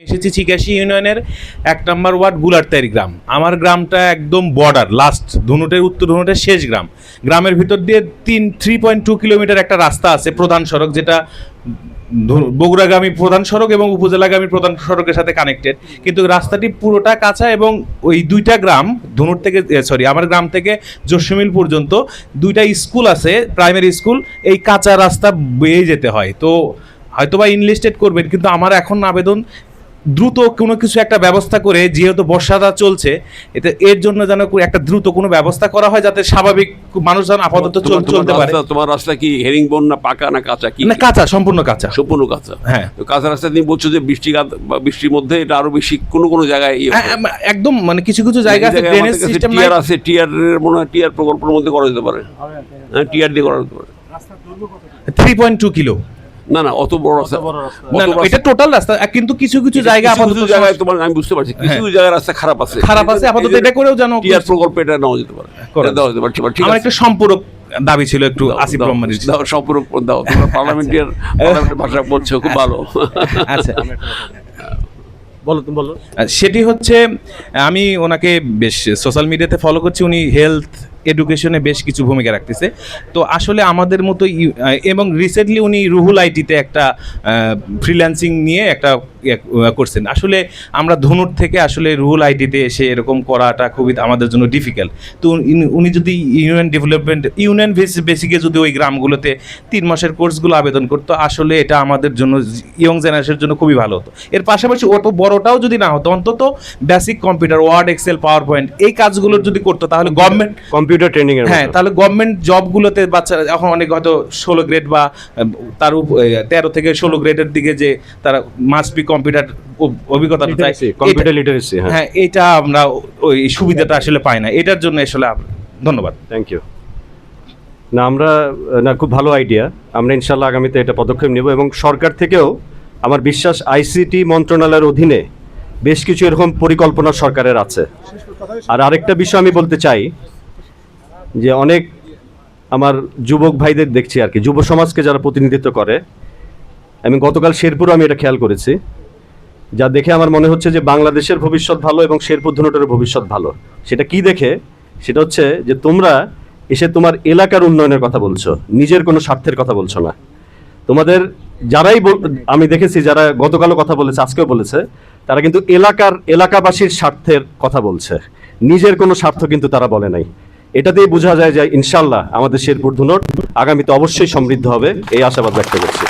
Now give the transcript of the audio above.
এসেছি চিকাশি ইউনিয়নের ১ নম্বর ওয়ার্ড গুলারতারি গ্রাম। আমার গ্রামটা একদম বর্ডার, লাস্ট ধুনুটের উত্তর ধুনুটের শেষ গ্রাম। গ্রামের ভিতর দিয়ে 3.2 কিলোমিটার একটা রাস্তা আছে, প্রধান সড়ক, যেটা বগুড়াগামী প্রধান সড়ক এবং উপজেলাগামী প্রধান সড়কের সাথে কানেক্টেড। কিন্তু রাস্তাটি পুরোটা কাঁচা এবং ওই দুইটা গ্রাম ধুনুট থেকে আমার গ্রাম থেকে জসিমিল পর্যন্ত দুইটা স্কুল আছে, প্রাইমারি স্কুল, এই কাঁচা রাস্তা বেয়ে যেতে হয়। তো হয়তোবা ইনলিস্টেড করবেন, কিন্তু আমার এখন আবেদন দ্রুত কোনো কিছু একটা ব্যবস্থা করে, যেহেতু বর্ষাটা চলছে, এতে এর জন্য যেন একটা দ্রুত কোনো ব্যবস্থা করা হয়, যাতে স্বাভাবিক মানুষ যেন আপাতত চলতে পারে। তোমার রাস্তা কি হেরিংবোন না পাকা না কাঁচা? কি না, কাঁচা, সম্পূর্ণ কাঁচা। সম্পূর্ণ কাঁচা। হ্যাঁ, তো কাঁচা রাস্তা তুমি বলছো যে বৃষ্টির মধ্যে এটা আরো বেশি কোনো জায়গায় একদম, মানে কিছু জায়গা আছে ড্রেনেজ সিস্টেম নাই। টিআর আছে, টিআর এর মনে হয় টিআর প্রকল্পের মধ্যে করা যেতে পারে। হ্যাঁ, টিআর দিয়ে করা যেতে পারে। 3.2 কিলো। না অত বড় রাস্তা না, এটা টোটাল রাস্তা, কিন্তু কিছু জায়গা আপাতত জায়গায় তোমার, আমি বুঝতে পারছি কিছু জায়গায় রাস্তা খারাপ আছে, আপাতত এটা করেও যেন টিআর প্রকল্প এটা নেওয়া যেতে পারে, দেওয়া যেতে পারে। ঠিক আছে, আমার একটা সম্পূরক দাবি ছিল একটু আসিফ রহমানের। সম্পূরক দাও, তোমরা পার্লামেন্টের ভাষা বলছো, খুব ভালো। আচ্ছা, বলো। সেটি হচ্ছে, আমি ওনাকে বেশ সোশ্যাল মিডিয়াতে ফলো করছি, উনি হেলথ এডুকেশনে বেশ কিছু ভূমিকা রাখতেছে। তো আসলে আমাদের মতো, এবং রিসেন্টলি উনি রুহুল আইটিতে একটা ফ্রিল্যান্সিং নিয়ে একটা করছেন। আসলে আমরা ধনুট থেকে আসলে রুহুল আইটিতে এসে এরকম করাটা খুবই আমাদের জন্য ডিফিকাল্ট। তো উনি যদি ইউনিয়ন বেসিকে যদি ওই গ্রামগুলোতে 3 মাসের কোর্সগুলো আবেদন করতো, আসলে এটা আমাদের জন্য, ইয়ং জেনারেশনের জন্য খুবই ভালো হতো। এর পাশাপাশি অত বড়টাও যদি না হতো, অন্তত basic computer, word, Excel, PowerPoint, এই কাজগুলো যদি করতো, তাহলে গভর্নমেন্ট কম্পিউটার ট্রেনিং এর, হ্যাঁ, তাহলে গভর্নমেন্ট জবগুলোতে বাচ্চারা এখন অনেক হয়তো 16 গ্রেড বা তার 13 থেকে 16 গ্রেডের দিকে, যে তারা মাস্ট বি কম্পিউটার অভিজ্ঞতাটা চাই, কম্পিউটার লিটারেসি। হ্যাঁ, এটা আমরা ওই সুবিধাটা আসলে পাই না। এটার জন্য আসলে ধন্যবাদ। Thank you. না, খুব ভালো আইডিয়া। আমরা ইনশাল্লাহ আগামীতে এটা পদক্ষেপ নেব, এবং সরকার থেকেও আমার বিশ্বাস আইসিটি মন্ত্রণালয়ের অধীনে বেশ কিছু এরকম পরিকল্পনা সরকারের আছে। আর আরেকটা বিষয় আমি বলতে চাই, যে অনেক আমার যুবক ভাইদের দেখছি আর কি, যুব সমাজকে যারা প্রতিনিধিত্ব করে, আমি গতকাল শেরপুরে আমি এটা খেয়াল করেছি, যা দেখে আমার মনে হচ্ছে যে বাংলাদেশের ভবিষ্যৎ ভালো এবং শেরপুর ধনুটের ভবিষ্যৎ ভালো। সেটা কি দেখে? সেটা হচ্ছে যে তোমরা এসে তোমার এলাকার উন্নয়নের কথা বলছো, নিজের কোনো স্বার্থের কথা বলছো না। তোমাদের যারাই আমি দেখেছি, যারা গতকালও কথা বলেছে, আজকেও বলেছে, তারা কিন্তু এলাকাবাসীর স্বার্থের কথা বলছে, নিজের কোনো স্বার্থ কিন্তু তারা বলে নাই। এটা দিয়ে বোঝা যায় যে ইনশাল্লাহ আমাদের শেরপুর ধনুট আগামীতে অবশ্যই সমৃদ্ধ হবে, এই আশাবাদ ব্যক্ত করছি।